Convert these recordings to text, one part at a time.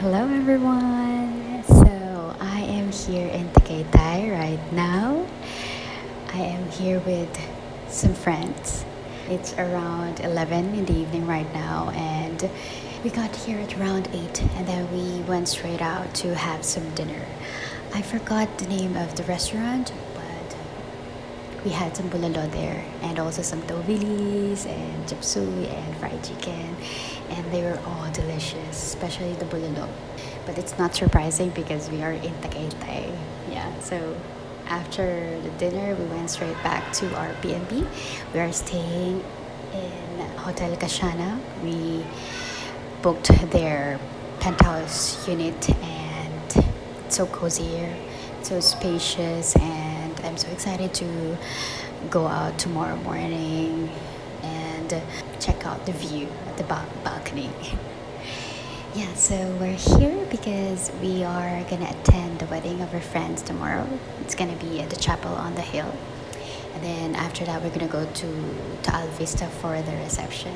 Hello everyone! So I am here in Tagaytay right now. I am here with some friends. It's around 11 in the evening right now, and we got here at around 8, and then we went straight out to have some dinner. I forgot the name of the restaurant, but we had some bulalo there, and also some tobilis and chop suey and fried chicken, and they were all delicious, especially the bulalo. But it's not surprising because we are in Tagaytay. Yeah, so after the dinner, we went straight back to our B&B. We are staying in Hotel Kashana. We booked their penthouse unit, and it's so cozy here, so spacious, and I'm so excited to go out tomorrow morning and check out the view at the balcony. Yeah, so we're here because we are gonna attend the wedding of our friends tomorrow. It's gonna be at the chapel on the hill, and then after that we're gonna go to Al Vista for the reception.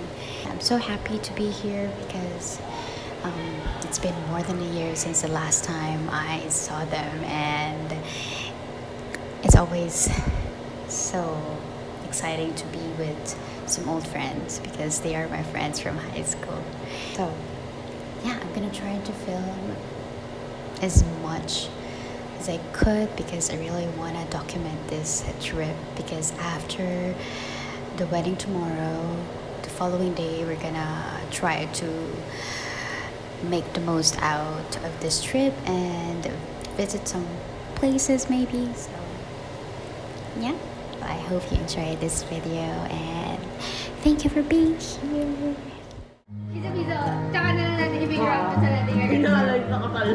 I'm so happy to be here because it's been more than a year since the last time I saw them, and it's always so exciting to be with some old friends because they are my friends from high school. So yeah, I'm gonna try to film as much as I could because I really want to document this trip, because after the wedding tomorrow, the following day we're gonna try to make the most out of this trip and visit some places maybe. So yeah, I hope you enjoyed this video, and thank you for being here. Pizza. Tsaka na lang natin i-figure out sa natin ngayon. Pinalay na kakal.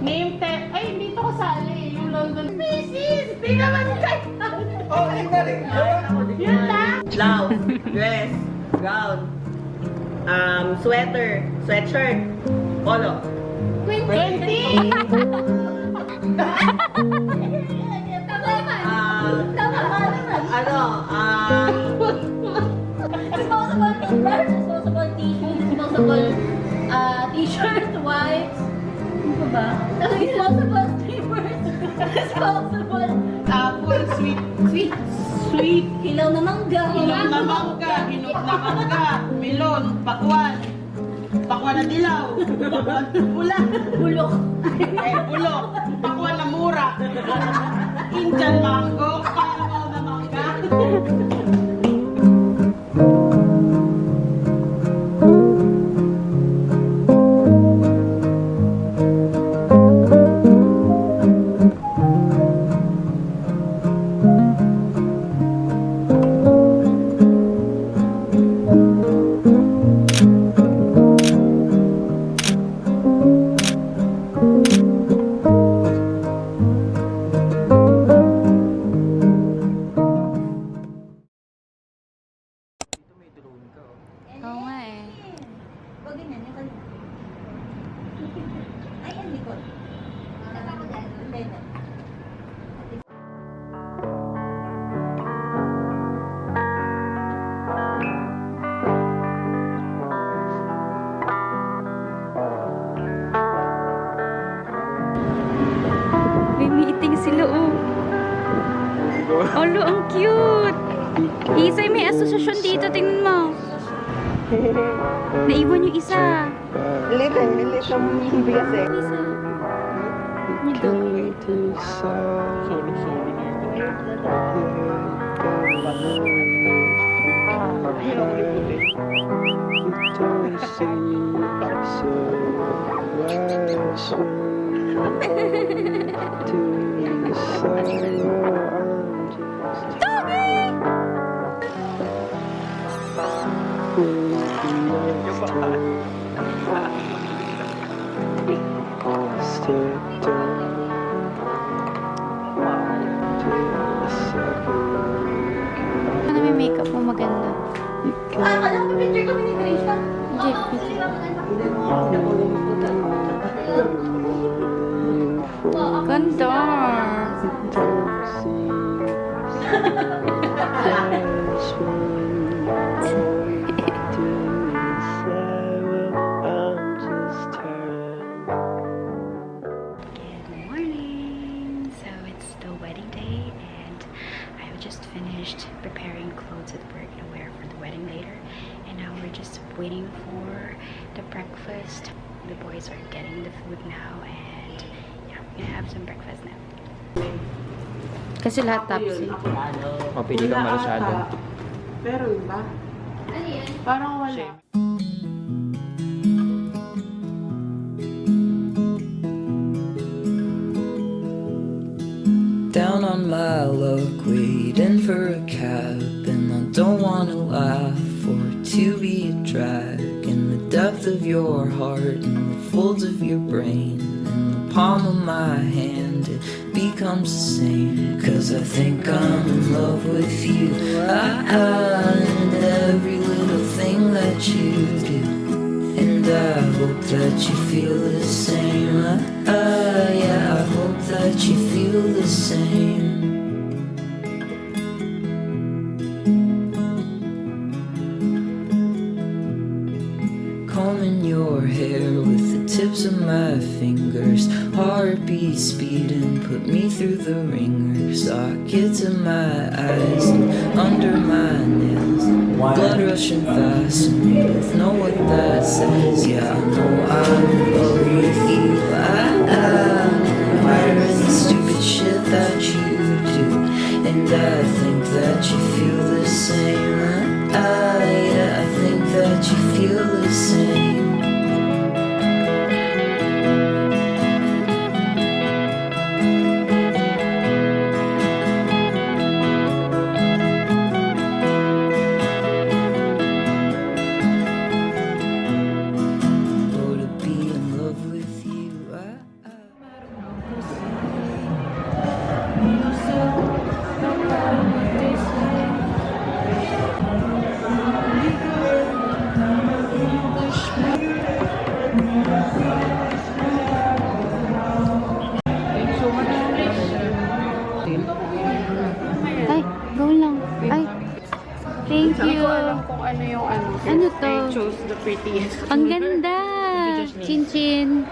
Name tag. Ay, dito ko sali. Yung London. Species! Di naman kahit. Oh, hindi na rin yun. Yun lang. Blouse, dress, gown, sweater, sweatshirt, polo. 20! Tama naman. Disposable toothbrush, disposable tissue, disposable t-shirt, wipes. Ano ba? Disposable strippers, disposable Full sweet. hilaw na mangga. Hinog na mangga, melon, pakwan na dilaw, pakwan na pula, Bulok. bulok, pakwan na mura, Indian mango, kalabaw na mangga. Oo nga eh. Huwag ganyan, yung kanina. Ay, ang likod. Napakagal. Pwede. May meeting sila oh. Olo, ang cute! Isay, may asosasyon dito, tingnan mo. Naiwan yung isa. Lilit ang bigas eh. Isa. Solo-solo na Ano may makeup mo maganda? Akala ko picture kami ni Krisha. Ganda! I'm just waiting for the breakfast. The boys are getting the food now, and yeah, we're gonna have some breakfast now. Kasi lahat tapsi. Mapili ka masyado. Meron ba? Ano yan? Parang wala. Down on my luck, waiting for a cab, and I don't wanna laugh or to be a drag. In the depth of your heart, in the folds of your brain, in the palm of my hand, it becomes the same. 'Cause I think I'm in love with you, and every little thing that you do. And I hope that you feel the same. Yeah, I hope that you feel the same. Combing your hair with the tips of my fingers, heartbeat speeding, put me through the ringer. Sockets in my eyes and under my nails, blood rushing fast, and you both know what that says. Yeah, I know I'm in love with you. Admiring the stupid shit that you do, and I think that you feel the same. Yeah, I think that you feel the same. Oh, to be in love with you. Ay, go lang. Ay, thank Hindi you. ko alam kung ano yung ano. Ano to? I chose the prettiest. Ang ganda! Chin-chin.